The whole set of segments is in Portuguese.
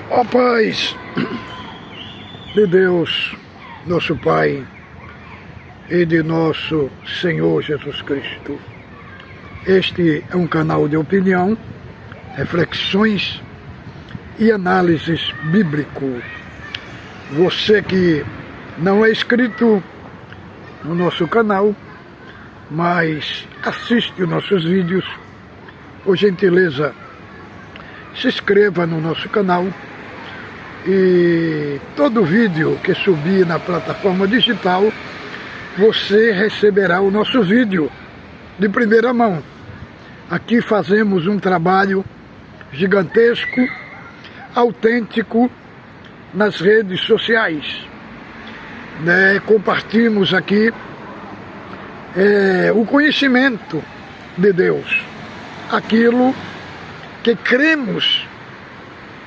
Ó paz de Deus, nosso Pai, e de nosso Senhor Jesus Cristo. Este é um canal de opinião, reflexões e análises bíblico. Você que não é inscrito no nosso canal, mas assiste os nossos vídeos, por gentileza, se inscreva no nosso canal e todo vídeo que subir na plataforma digital, você receberá o nosso vídeo de primeira mão. Aqui fazemos um trabalho gigantesco, autêntico nas redes sociais. Compartilhamos aqui o conhecimento de Deus, aquilo que cremos,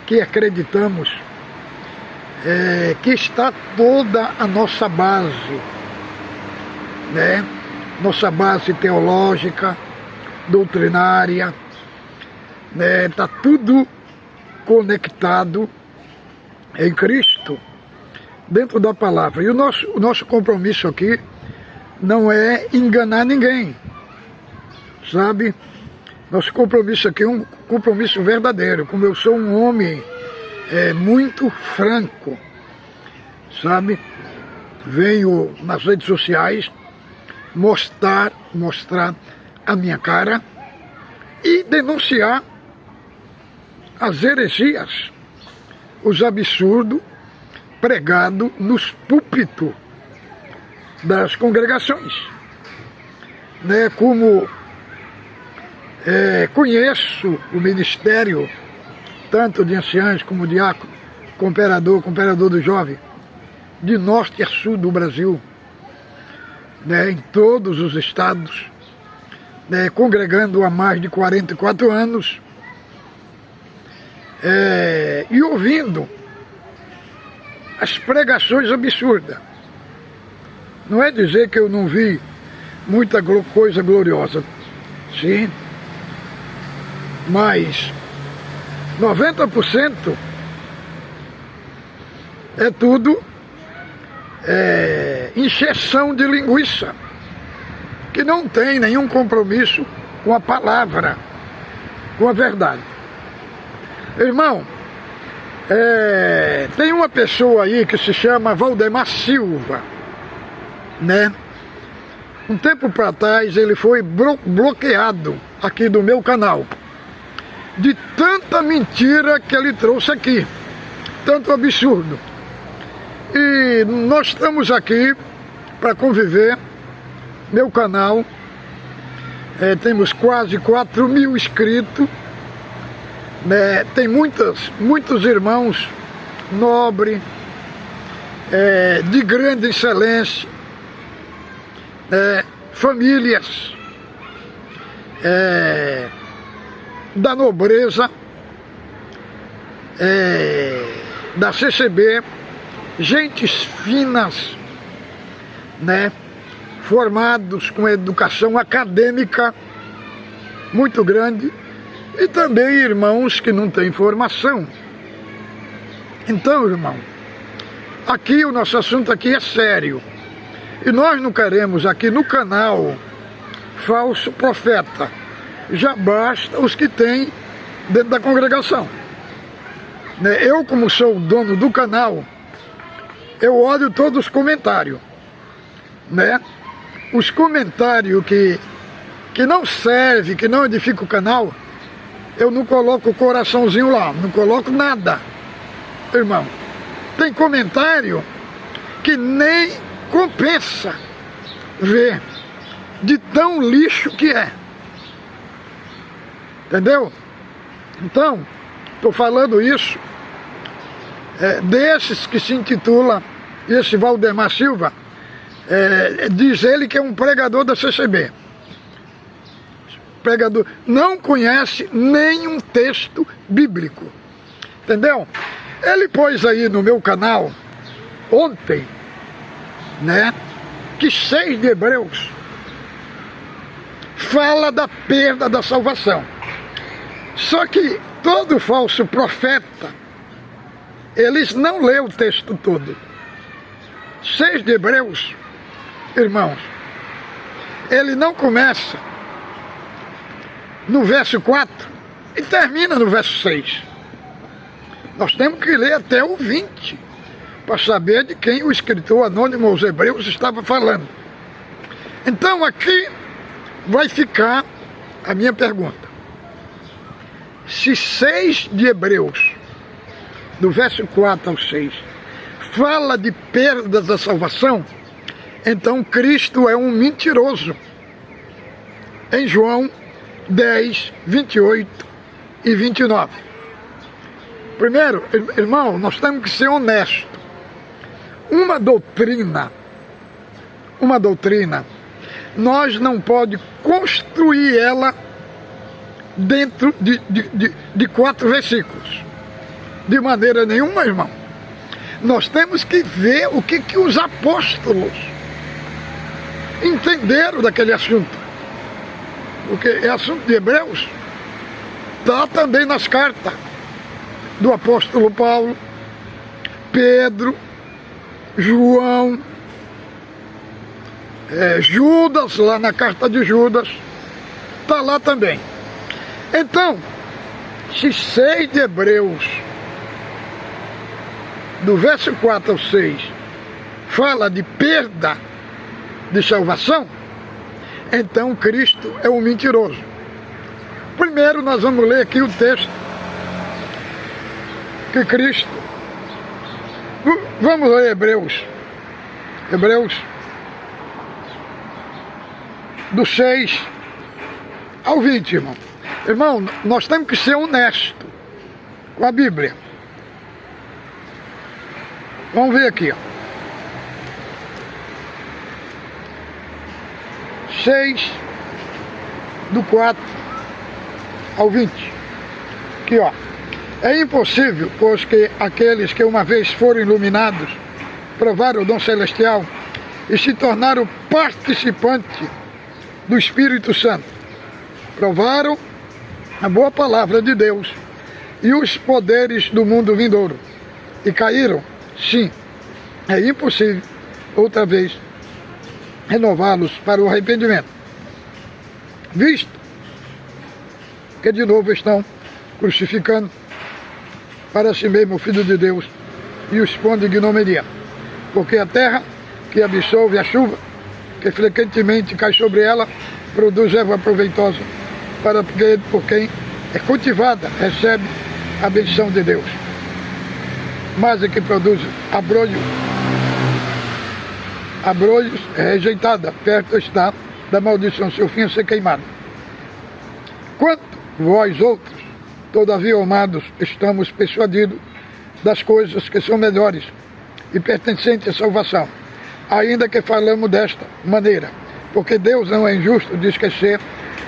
que acreditamos, que está toda a nossa base, nossa base teológica, doutrinária, está tudo conectado em Cristo, dentro da palavra. E o nosso compromisso aqui não é enganar ninguém, sabe? Nosso compromisso aqui é um compromisso verdadeiro. Como eu sou um homem muito franco, sabe? Venho nas redes sociais mostrar a minha cara e denunciar as heresias, os absurdos pregados nos púlpitos das congregações. Como conheço o ministério, tanto de anciãos como diácono, cooperador do jovem, de norte a sul do Brasil, em todos os estados, congregando há mais de 44 anos, e ouvindo as pregações absurdas. Não é dizer que eu não vi muita coisa gloriosa, sim, mas 90% é tudo encheção de linguiça, que não tem nenhum compromisso com a palavra, com a verdade. Irmão, tem uma pessoa aí que se chama Valdemar Silva, Um tempo para trás ele foi bloqueado aqui do meu canal, de tanta mentira que ele trouxe aqui, tanto absurdo. E nós estamos aqui para conviver. Meu canal, temos quase 4.000 inscritos, tem muitos irmãos nobres, de grande excelência, famílias da nobreza, da CCB, gentes finas, formados com educação acadêmica muito grande, e também irmãos que não têm formação. Então, irmão, aqui o nosso assunto aqui é sério, e nós não queremos aqui no canal falso profeta. Já basta os que tem dentro da congregação. Eu, como sou o dono do canal, eu olho todos os comentários, Os comentários que não servem, que não edificam o canal, eu não coloco o coraçãozinho lá, não coloco nada, irmão. Tem comentário que nem compensa ver, de tão lixo que é. Entendeu? Então, estou falando isso desses que se intitula, esse Valdemar Silva, diz ele que é um pregador da CCB. Pregador, não conhece nenhum texto bíblico. Entendeu? Ele pôs aí no meu canal, ontem, que 6 de Hebreus fala da perda da salvação. Só que todo falso profeta eles não lêem o texto todo. 6 de Hebreus, irmãos, ele não começa no verso 4 e termina no verso 6. Nós temos que ler até o 20 para saber de quem o escritor anônimo aos Hebreus estava falando. Então aqui vai ficar a minha pergunta. Se 6 de Hebreus, do verso 4 ao 6, fala de perdas da salvação, então Cristo é um mentiroso. Em João 10, 28 e 29. Primeiro, irmão, nós temos que ser honestos. Uma doutrina, nós não podemos construir ela dentro de 4 versículos. De maneira nenhuma, irmão. Nós temos que ver o que os apóstolos entenderam daquele assunto. Porque é assunto de Hebreus. Está também nas cartas do apóstolo Paulo, Pedro, João, Judas, lá na carta de Judas, está lá também. Então, se 6 de Hebreus, do verso 4 ao 6, fala de perda de salvação, então Cristo é um mentiroso. Primeiro nós vamos ler aqui o texto que Cristo... Vamos ler Hebreus, do 6 ao 20, irmão. Irmão, nós temos que ser honestos com a Bíblia. Vamos ver aqui, ó. 6, do 4 ao 20. Aqui, ó. É impossível, pois que aqueles que uma vez foram iluminados, provaram o dom celestial e se tornaram participantes do Espírito Santo, provaram a boa palavra de Deus e os poderes do mundo vindouro, e caíram, sim, é impossível outra vez renová-los para o arrependimento, visto que de novo estão crucificando para si mesmo o Filho de Deus e os põe de ignominia, porque a terra que absorve a chuva, que frequentemente cai sobre ela, produz erva proveitosa para por quem é cultivada, recebe a benção de Deus. Mas a que produz abrolhos é rejeitada, perto está da maldição, seu fim a ser queimado. Quanto vós outros, todavia, amados, estamos persuadidos das coisas que são melhores e pertencentes à salvação, ainda que falamos desta maneira, porque Deus não é injusto de esquecer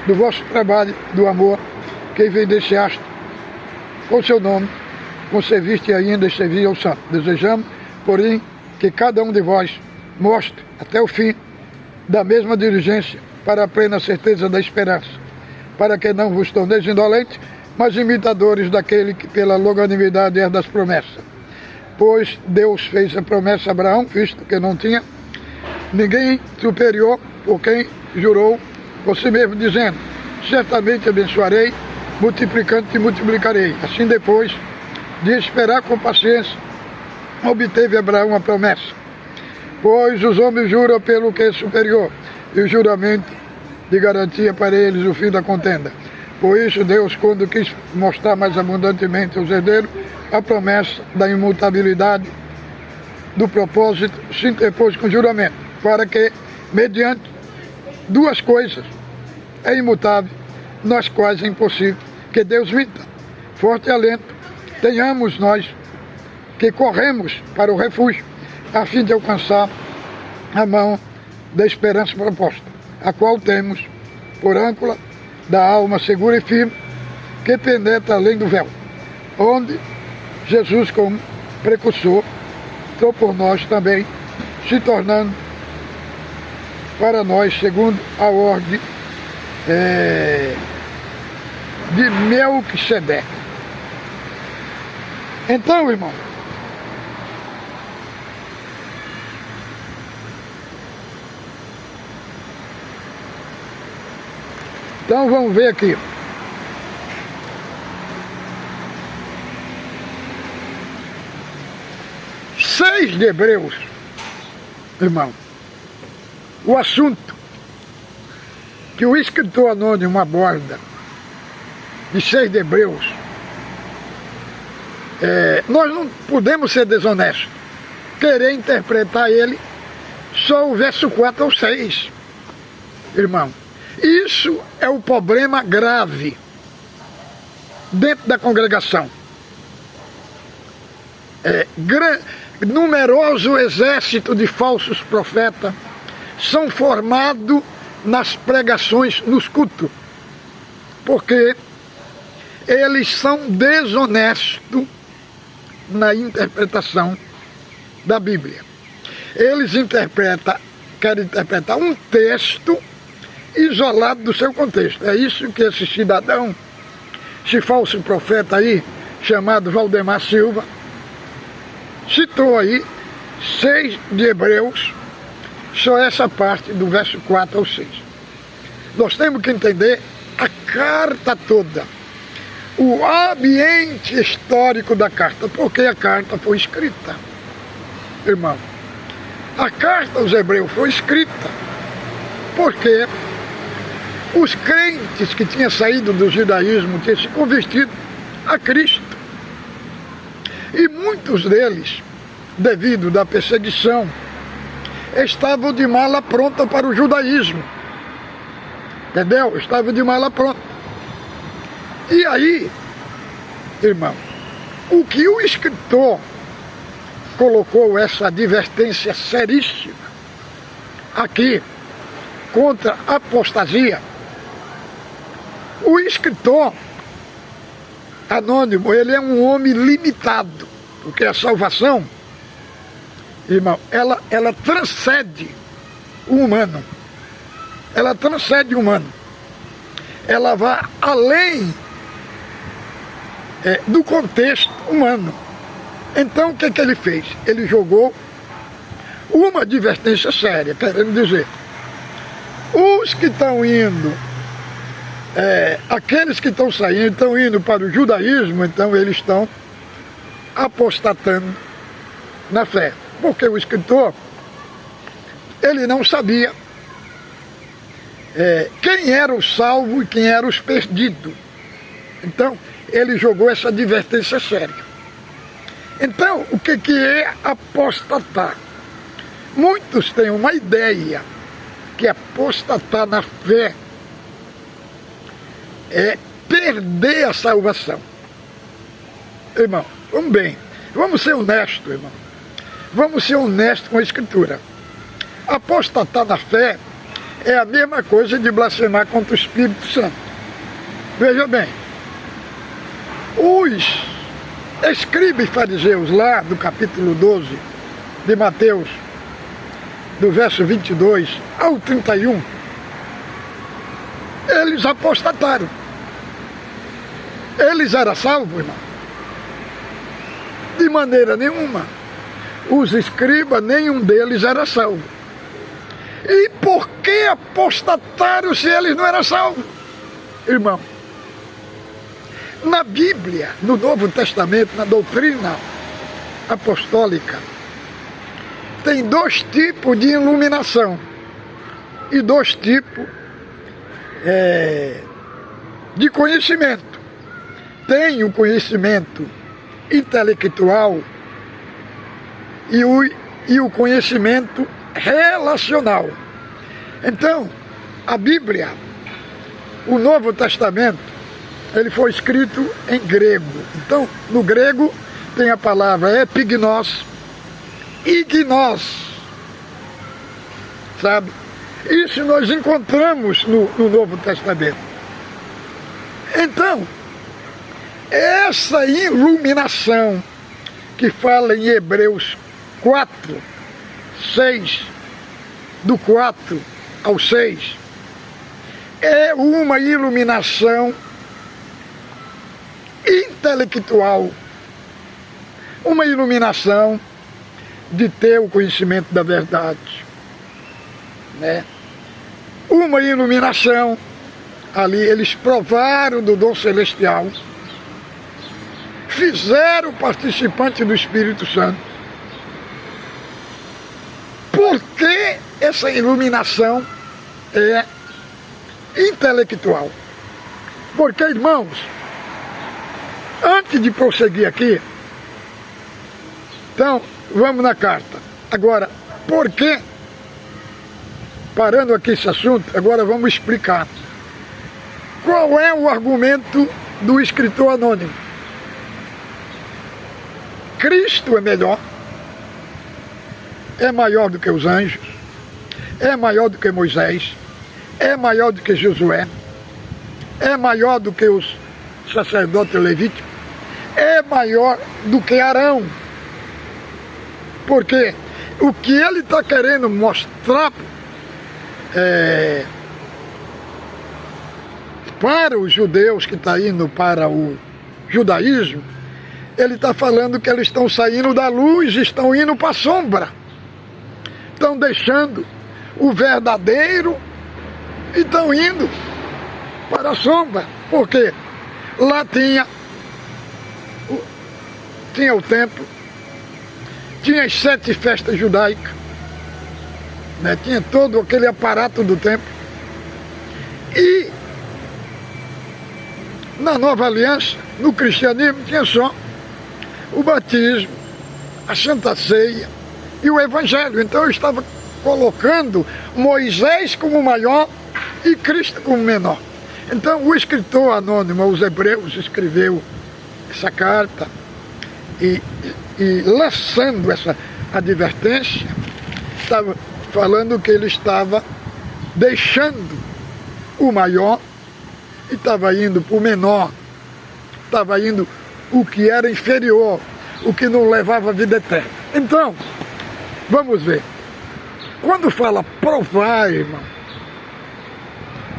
do vosso trabalho, do amor que evidenciaste com seu nome, conserviste ainda e servia ao santo. Desejamos, porém, que cada um de vós mostre até o fim da mesma diligência para a plena certeza da esperança, para que não vos torneis indolentes, mas imitadores daquele que pela longanimidade herda das promessas. Pois Deus fez a promessa a Abraão, visto que não tinha ninguém superior por quem jurou por si mesmo, dizendo: certamente abençoarei, multiplicando e multiplicarei. Assim, depois de esperar com paciência, obteve Abraão a promessa. Pois os homens juram pelo que é superior, e o juramento de garantia para eles o fim da contenda. Por isso Deus, quando quis mostrar mais abundantemente aos herdeiros a promessa da imutabilidade do propósito, se interpôs com juramento, para que, mediante 2 coisas, é imutável, nas quais é impossível que Deus minta. Forte alento tenhamos nós que corremos para o refúgio, a fim de alcançar a mão da esperança proposta, a qual temos por âncora da alma segura e firme, que penetra além do véu, onde Jesus, como precursor, entrou por nós também, se tornando para nós segundo a ordem de Melquisedeque. Então, irmão, Então vamos ver aqui. Seis de Hebreus, irmão. O assunto que o escritor anônimo aborda de 6 de Hebreus, nós não podemos ser desonestos, querer interpretar ele só o verso 4 ao 6, irmão. Isso é o problema grave dentro da congregação. Numeroso exército de falsos profetas são formados nas pregações, nos cultos, porque eles são desonestos na interpretação da Bíblia. Eles querem interpretar um texto isolado do seu contexto. É isso que esse cidadão, esse falso profeta aí, chamado Valdemar Silva, citou aí 6 de Hebreus, só essa parte do verso 4 ao 6. Nós temos que entender a carta toda, o ambiente histórico da carta, porque a carta foi escrita, irmão. A carta aos Hebreus foi escrita porque os crentes que tinham saído do judaísmo tinham se convertido a Cristo. E muitos deles, devido da perseguição, estavam de mala pronta para o judaísmo. Entendeu? Estavam de mala pronta. E aí, irmão, o que o escritor colocou essa advertência seríssima aqui contra a apostasia, o escritor anônimo, ele é um homem limitado, porque a salvação, irmão, ela transcende o humano. Ela transcende o humano. Ela vai além do contexto humano. Então o que ele fez? Ele jogou uma advertência séria, querendo dizer, os que estão indo, aqueles que estão saindo, estão indo para o judaísmo, então eles estão apostatando na fé. Porque o escritor, ele não sabia quem era o salvo e quem era os perdidos. Então, ele jogou essa advertência séria. Então, o que é apostatar? Muitos têm uma ideia que apostatar na fé é perder a salvação. Irmão, vamos bem, vamos ser honestos, irmão. Vamos ser honestos com a Escritura. Apostatar na fé é a mesma coisa de blasfemar contra o Espírito Santo. Veja bem, os escribas e fariseus lá no capítulo 12 de Mateus, do verso 22 ao 31, eles apostataram. Eles eram salvos, irmão? De maneira nenhuma. Os escribas, nenhum deles era salvo. E por que apostataram se eles não eram salvos? Irmão, na Bíblia, no Novo Testamento, na doutrina apostólica, tem 2 tipos de iluminação e 2 tipos de conhecimento. Tem o conhecimento intelectual e o conhecimento relacional. Então, a Bíblia, o Novo Testamento, ele foi escrito em grego. Então, no grego tem a palavra epignos e gnos, sabe? Isso nós encontramos no Novo Testamento. Então, essa iluminação que fala em Hebreus 4, 6, do 4 ao 6, é uma iluminação intelectual, uma iluminação de ter o conhecimento da verdade, né? Uma iluminação ali eles provaram do dom celestial, fizeram participante do Espírito Santo. Por que essa iluminação é intelectual? Porque, irmãos, antes de prosseguir aqui, então, vamos na carta. Agora, por que, parando aqui esse assunto, agora vamos explicar. Qual é o argumento do escritor anônimo? Cristo é melhor, é maior do que os anjos, é maior do que Moisés, é maior do que Josué, é maior do que os sacerdotes levíticos, é maior do que Arão. Porque o que ele está querendo mostrar para os judeus que estão indo para o judaísmo, ele está falando que eles estão saindo da luz, estão indo para a sombra. Estão deixando o verdadeiro e estão indo para a sombra. Porque lá tinha o templo, tinha as 7 festas judaicas, né? Tinha todo aquele aparato do templo. E na nova aliança, no cristianismo, tinha só o batismo, a Santa Ceia e o Evangelho. Então eu estava colocando Moisés como maior e Cristo como menor. Então o escritor anônimo aos Hebreus escreveu essa carta e lançando essa advertência, estava falando que ele estava deixando o maior e estava indo para o menor, estava indo o que era inferior, o que não levava à vida eterna. Então, vamos ver. Quando fala provar, irmão,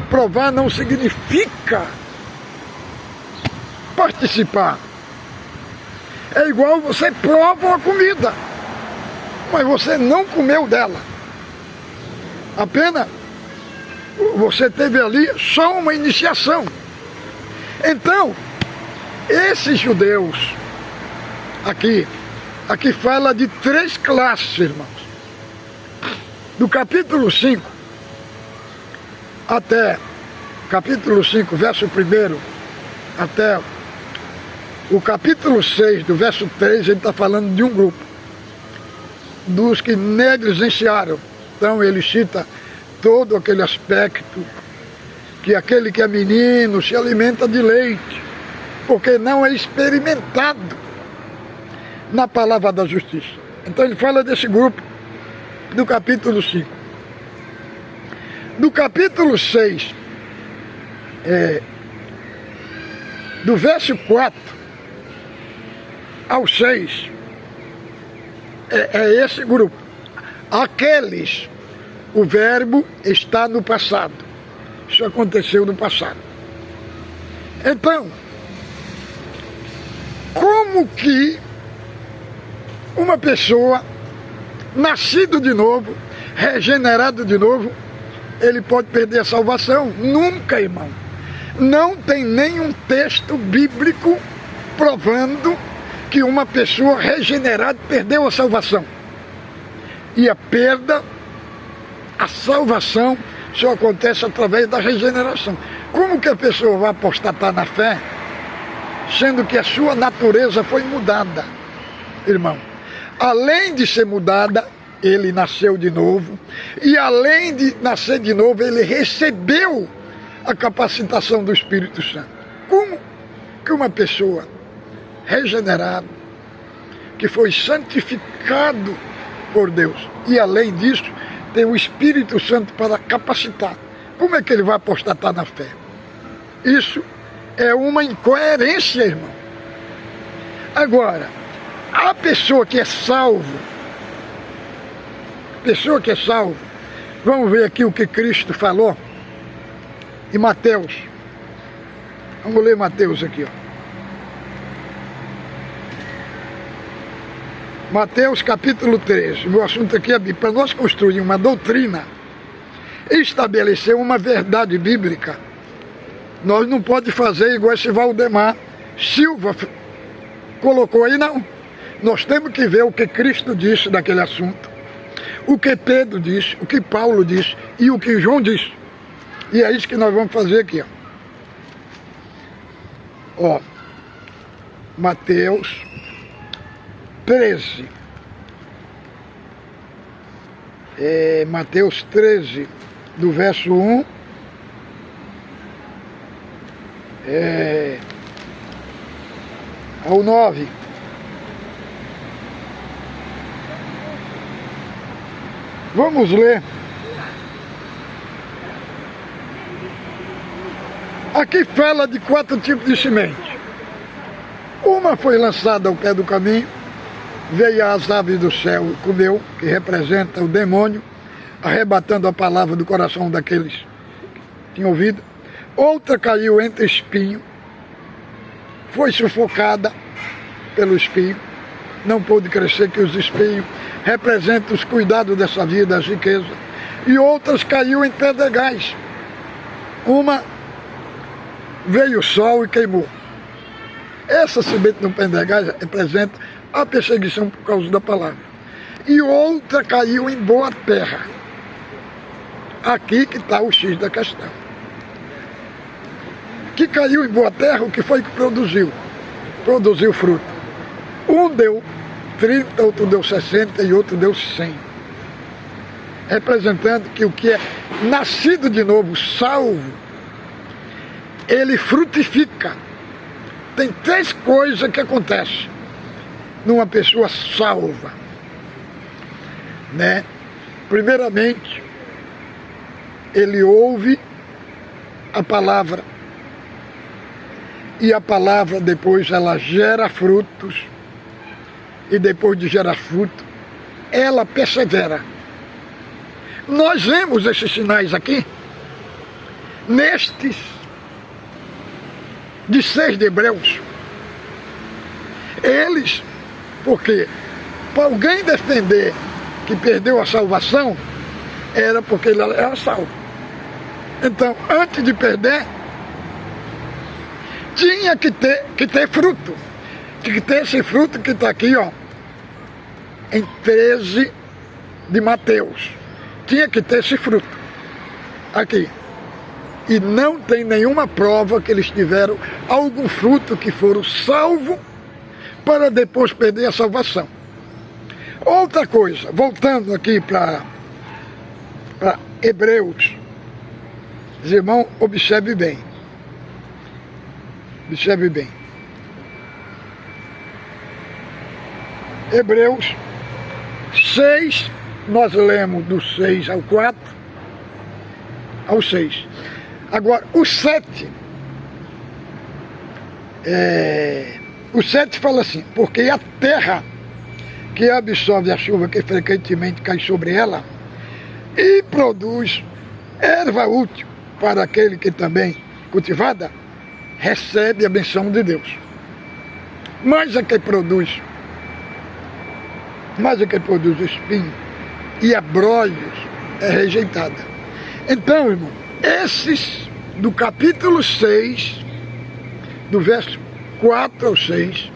provar não significa participar. É igual você prova uma comida, mas você não comeu dela. Apenas você teve ali só uma iniciação. Então, esses judeus, aqui fala de 3 classes, irmãos. Do capítulo 5 até capítulo 5, verso 1 até o capítulo 6, do verso 3, ele está falando de um grupo, dos que negligenciaram. Então ele cita todo aquele aspecto, que aquele que é menino se alimenta de leite, porque não é experimentado na palavra da justiça. Então ele fala desse grupo do capítulo 5. Do capítulo 6, do verso 4 ao 6, é esse grupo. Aqueles, o verbo está no passado. Isso aconteceu no passado. Então, como que uma pessoa, nascido de novo, regenerado de novo, ele pode perder a salvação? Nunca, irmão. Não tem nenhum texto bíblico provando que uma pessoa regenerada perdeu a salvação. E a perda, a salvação, só acontece através da regeneração. Como que a pessoa vai apostatar na fé, sendo que a sua natureza foi mudada, irmão? Além de ser mudada, ele nasceu de novo, e além de nascer de novo, ele recebeu a capacitação do Espírito Santo. Como que uma pessoa regenerada, que foi santificado por Deus, e além disso, tem o Espírito Santo para capacitar, como é que ele vai apostatar na fé? Isso é uma incoerência, irmão. Agora, a pessoa que é salvo, vamos ver aqui o que Cristo falou em Mateus. Vamos ler Mateus aqui, ó. Mateus capítulo 13. Meu assunto aqui é para nós construir uma doutrina, estabelecer uma verdade bíblica, Nós não podemos fazer igual esse Valdemar Silva colocou aí, não. Nós temos que ver o que Cristo disse daquele assunto, o que Pedro disse, o que Paulo disse e o que João disse. E é isso que nós vamos fazer aqui, ó. Mateus 13. Mateus 13, do verso 1 ao 9. Vamos ler. Aqui fala de 4 tipos de semente. Uma foi lançada ao pé do caminho, veio as aves do céu e comeu, que representa o demônio, arrebatando a palavra do coração daqueles que tinham ouvido. Outra caiu entre espinho, foi sufocada pelo espinho, não pôde crescer, que os espinhos representam os cuidados dessa vida, as riquezas. E outras caiu em pedregais. Uma veio o sol e queimou. Essa semente no pedregais representa a perseguição por causa da palavra. E outra caiu em boa terra. Aqui que está o X da questão. Que caiu em boa terra, o que foi que produziu? Produziu fruto. Um deu 30, outro deu 60 e outro deu 100. Representando que o que é nascido de novo, salvo, ele frutifica. Tem 3 coisas que acontecem numa pessoa salva, né? Primeiramente, ele ouve a palavra, e a palavra depois ela gera frutos, e depois de gerar fruto, ela persevera. Nós vemos esses sinais aqui, nestes de 6 de Hebreus. Eles, porque para alguém defender que perdeu a salvação, era porque ele era salvo. Então, antes de perder, tinha que ter fruto. Tinha que ter esse fruto que está aqui, ó, em 13 de Mateus. Tinha que ter esse fruto aqui. E não tem nenhuma prova que eles tiveram algum fruto que foram salvos para depois perder a salvação. Outra coisa, voltando aqui para Hebreus, os irmãos, observe bem. Observe bem. Hebreus 6, nós lemos do 6 ao 4, ao 6. Agora, o 7, o 7 fala assim: porque a terra que absorve a chuva que frequentemente cai sobre ela e produz erva útil para aquele que também cultivada, recebe a benção de Deus. Mas a que produz espinho e abrolhos é rejeitada. Então, irmão, esses do capítulo 6, do verso 4 ao 6,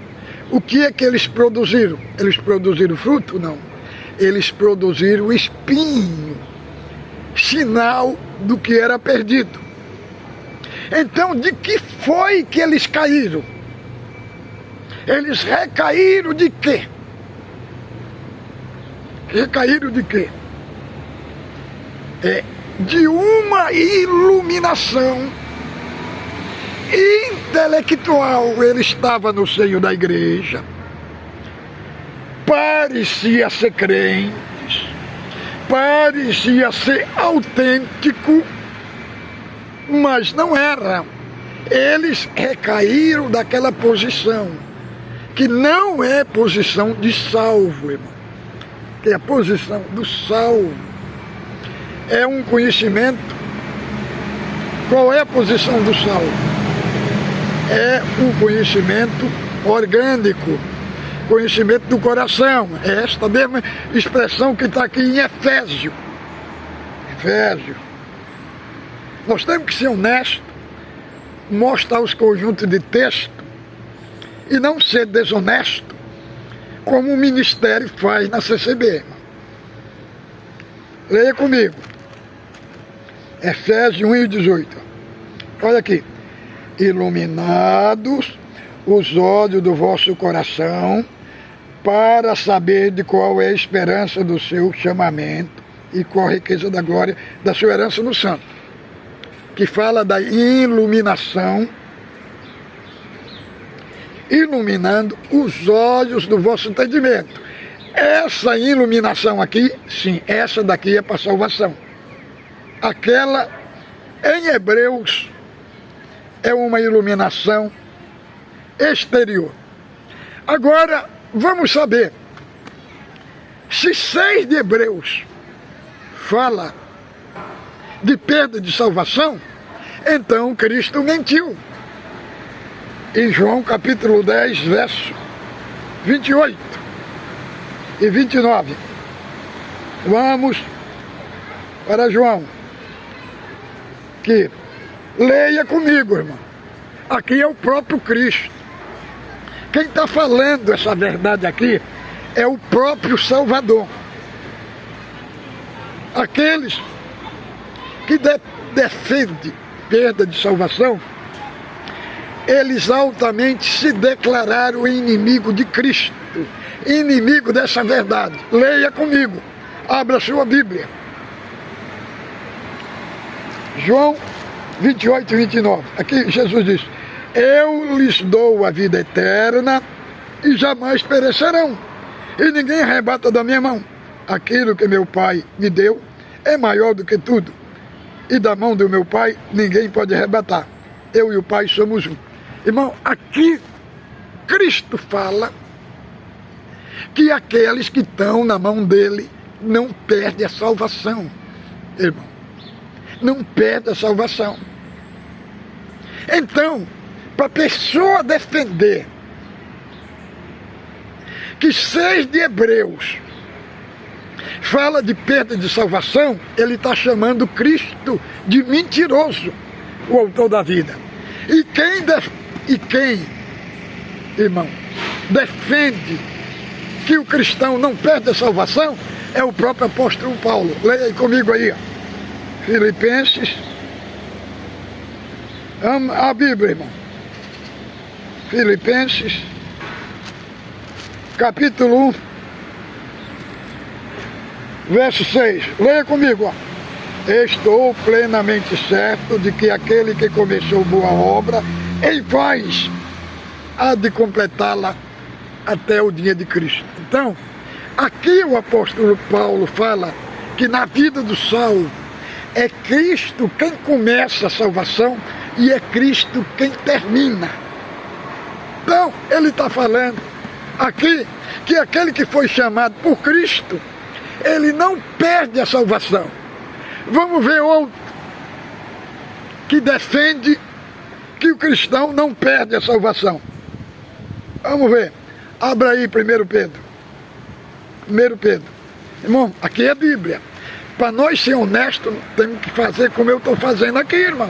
o que é que eles produziram? Eles produziram fruto? Não. Eles produziram espinho, sinal do que era perdido. Então, de que foi que eles caíram? Eles recaíram de quê? Recaíram de quê? De uma iluminação intelectual. Ele estava no seio da igreja, parecia ser crente, parecia ser autêntico, mas não era. Eles recaíram daquela posição, que não é posição de salvo, irmão. Que a posição do salvo é um conhecimento. Qual é a posição do salvo? É um conhecimento orgânico, conhecimento do coração. É esta mesma expressão que está aqui em Efésios. Efésios. Nós temos que ser honestos mostrar os conjuntos de texto e não ser desonesto, como o ministério faz na CCB. Leia comigo. Efésios 1:18. Olha aqui. Iluminados os olhos do vosso coração, para saber de qual é a esperança do seu chamamento e qual a riqueza da glória da sua herança no santo. Que fala da iluminação, iluminando os olhos do vosso entendimento. Essa iluminação aqui, sim, essa daqui é para salvação. Aquela, em Hebreus, é uma iluminação exterior. Agora, vamos saber, se 6 de Hebreus fala de perda de salvação, então Cristo mentiu. Em João capítulo 10, verso 28 e 29. Vamos para João, que leia comigo, irmão. Aqui é o próprio Cristo. Quem está falando essa verdade aqui é o próprio Salvador. Aqueles que defendem perda de salvação, eles altamente se declararam inimigo de Cristo, inimigo dessa verdade. Leia comigo, abra sua Bíblia. João 28 e 29. Aqui Jesus diz: eu lhes dou a vida eterna e jamais perecerão, e ninguém arrebata da minha mão. Aquilo que meu Pai me deu é maior do que tudo, e da mão do meu Pai ninguém pode arrebatar. Eu e o Pai somos um. Irmão, aqui Cristo fala que aqueles que estão na mão dele não perdem a salvação, irmão. Não perde a salvação. Então, para a pessoa defender que 6 de Hebreus fala de perda de salvação, ele está chamando Cristo de mentiroso, o autor da vida. E quem, irmão, defende que o cristão não perde a salvação é o próprio apóstolo Paulo. Leia aí comigo aí, ó. Filipenses, a Bíblia, irmão. Filipenses, capítulo 1, verso 6. Leia comigo, ó. Estou plenamente certo de que aquele que começou boa obra, ele faz, há de completá-la até o dia de Cristo. Então, aqui o apóstolo Paulo fala que na vida do salvo, é Cristo quem começa a salvação e é Cristo quem termina. Então, ele está falando aqui que aquele que foi chamado por Cristo, ele não perde a salvação. Vamos ver outro que defende que o cristão não perde a salvação. Vamos ver. Abra aí 1 Pedro. 1 Pedro. Irmão, aqui é a Bíblia. Para nós ser honestos, temos que fazer como eu estou fazendo aqui, irmão.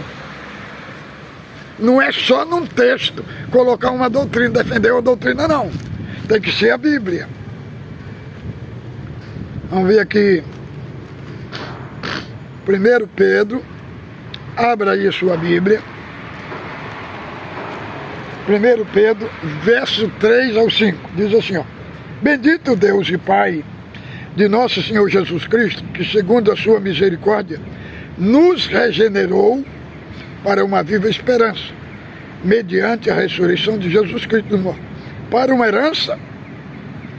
Não é só num texto colocar uma doutrina, defender uma doutrina, não. Tem que ser a Bíblia. Vamos ver aqui. 1 Pedro. Abra aí a sua Bíblia. 1 Pedro, verso 3 ao 5. Diz assim, ó. Bendito Deus e Pai de nosso Senhor Jesus Cristo, que segundo a sua misericórdia, nos regenerou para uma viva esperança, mediante a ressurreição de Jesus Cristo do morto, para uma herança,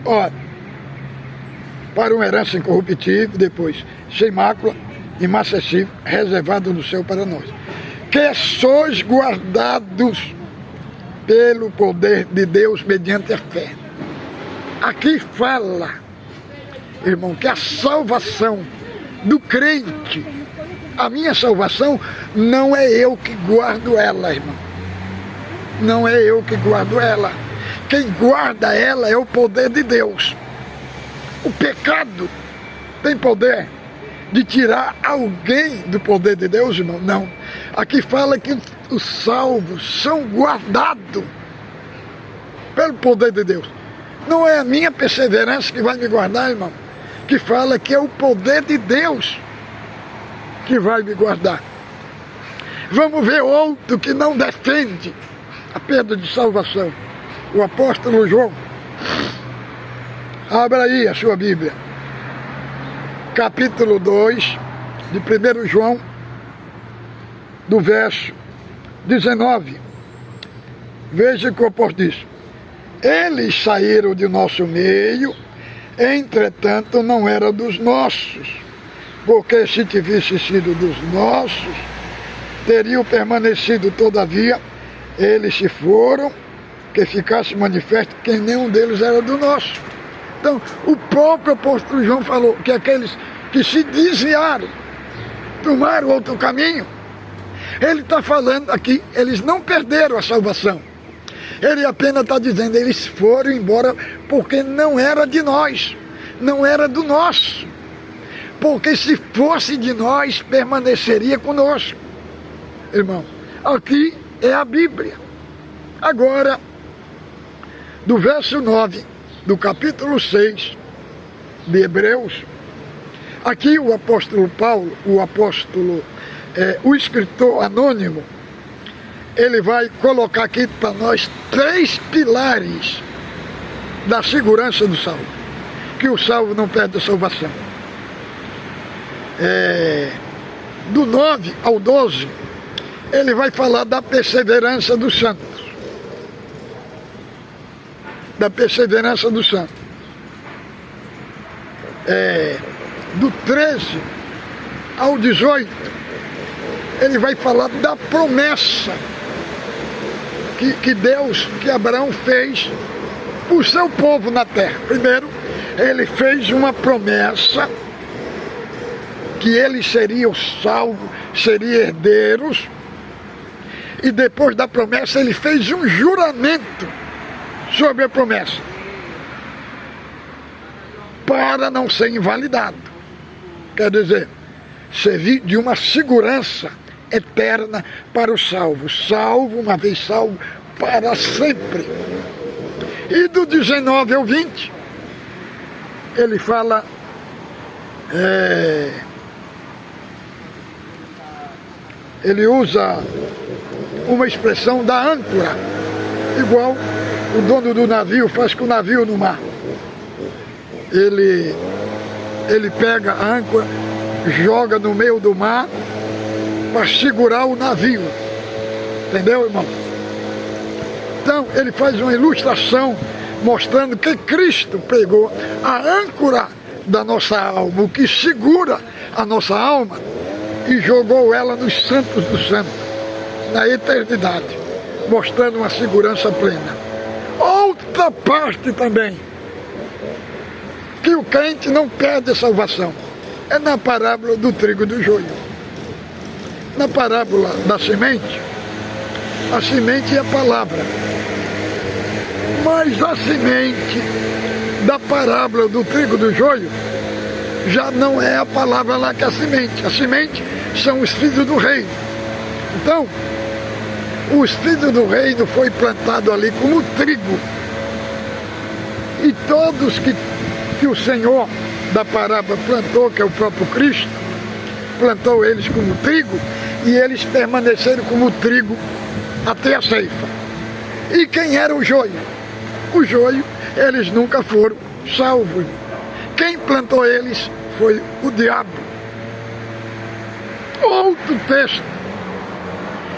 ó, para uma herança incorruptível, depois, sem mácula, imacessível, reservada no céu para nós, que sois guardados pelo poder de Deus mediante a fé. Aqui fala, irmão, que a salvação do crente, a minha salvação, não é eu que guardo ela, irmão. Não é eu que guardo ela. Quem guarda ela é o poder de Deus. O pecado tem poder de tirar alguém do poder de Deus, irmão. Não. Aqui fala que os salvos são guardados pelo poder de Deus. Não é a minha perseverança que vai me guardar, irmão. Que fala que é o poder de Deus que vai me guardar. Vamos ver outro que não defende a perda de salvação. O apóstolo João. Abra aí a sua Bíblia. Capítulo 2 de 1 João, do verso 19. Veja o que o apóstolo diz. Eles saíram de nosso meio, entretanto não era dos nossos, porque se tivesse sido dos nossos, teriam permanecido. Todavia, eles se foram, que ficasse manifesto que nenhum deles era do nosso. Então, o próprio apóstolo João falou que aqueles que se desviaram, tomaram outro caminho, ele está falando aqui, eles não perderam a salvação. Ele apenas está dizendo, eles foram embora porque não era de nós, não era do nosso. Porque se fosse de nós, permaneceria conosco. Irmão, aqui é a Bíblia. Agora, do verso 9, do capítulo 6 de Hebreus, aqui o apóstolo Paulo, o escritor anônimo, ele vai colocar aqui para nós 3 pilares da segurança do salvo, que o salvo não perde a salvação. Do 9 ao 12, ele vai falar da perseverança dos santos. Da perseverança dos santos. Do 13 ao 18, ele vai falar da promessa que Deus, que Abraão fez para o seu povo na terra. Primeiro, ele fez uma promessa que eles seriam salvos, seriam herdeiros. E depois da promessa, ele fez um juramento sobre a promessa, para não ser invalidado. Quer dizer, servir de uma segurança eterna para o salvo. Salvo, uma vez salvo, para sempre. E do 19 ao 20, ele fala ele usa uma expressão da âncora, igual o dono do navio faz com o navio no mar. Ele pega a âncora, joga no meio do mar para segurar o navio. Entendeu, irmão? Então, ele faz uma ilustração mostrando que Cristo pegou a âncora da nossa alma, o que segura a nossa alma, e jogou ela nos santos dos santos, na eternidade, mostrando uma segurança plena. Outra parte também, que o crente não perde a salvação, é na parábola do trigo e do joio. Na parábola da semente, a semente é a palavra. Mas a semente da parábola do trigo e do joio já não é a palavra lá que é a semente. A semente são os filhos do reino. Então, os filhos do reino foi plantado ali como trigo. E todos que o Senhor da parábola plantou, que é o próprio Cristo, plantou eles como trigo, e eles permaneceram como trigo até a ceifa. E quem era o joio? O joio, eles nunca foram salvos. Quem plantou eles foi o diabo. Outro texto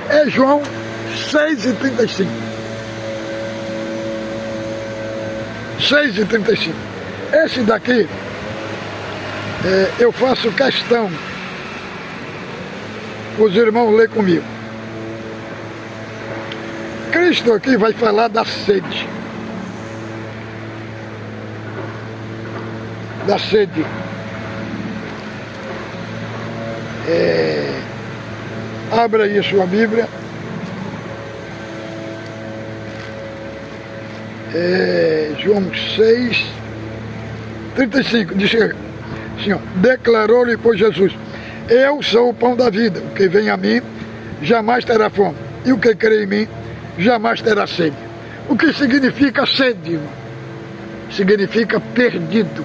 é João 6,35. 6,35. Esse daqui, eu faço questão, os irmãos lêem comigo. Cristo aqui vai falar da sede. Da sede. Abra aí a sua Bíblia. João 6, 35. Diz: Assim, ó, declarou-lhe, pois, Jesus: eu sou o pão da vida, o que vem a mim jamais terá fome, e o que crê em mim jamais terá sede. O que significa sede, irmão? Significa perdido.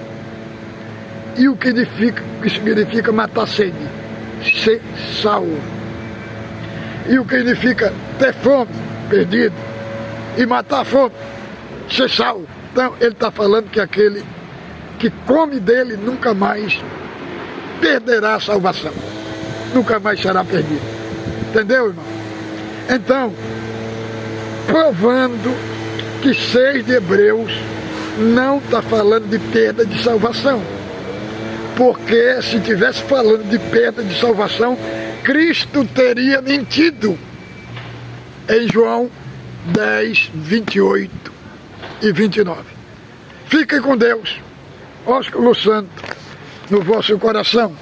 E o que significa matar sede? Ser salvo. E o que significa ter fome? Perdido. E matar a fome? Ser salvo. Então ele está falando que aquele que come dele nunca mais perderá a salvação. Nunca mais será perdido. Entendeu, irmão? Então, provando que 6 de Hebreus não está falando de perda de salvação. Porque se estivesse falando de perda de salvação, Cristo teria mentido. Em João 10, 28 e 29. Fiquem com Deus. Ósculo Santo no vosso coração.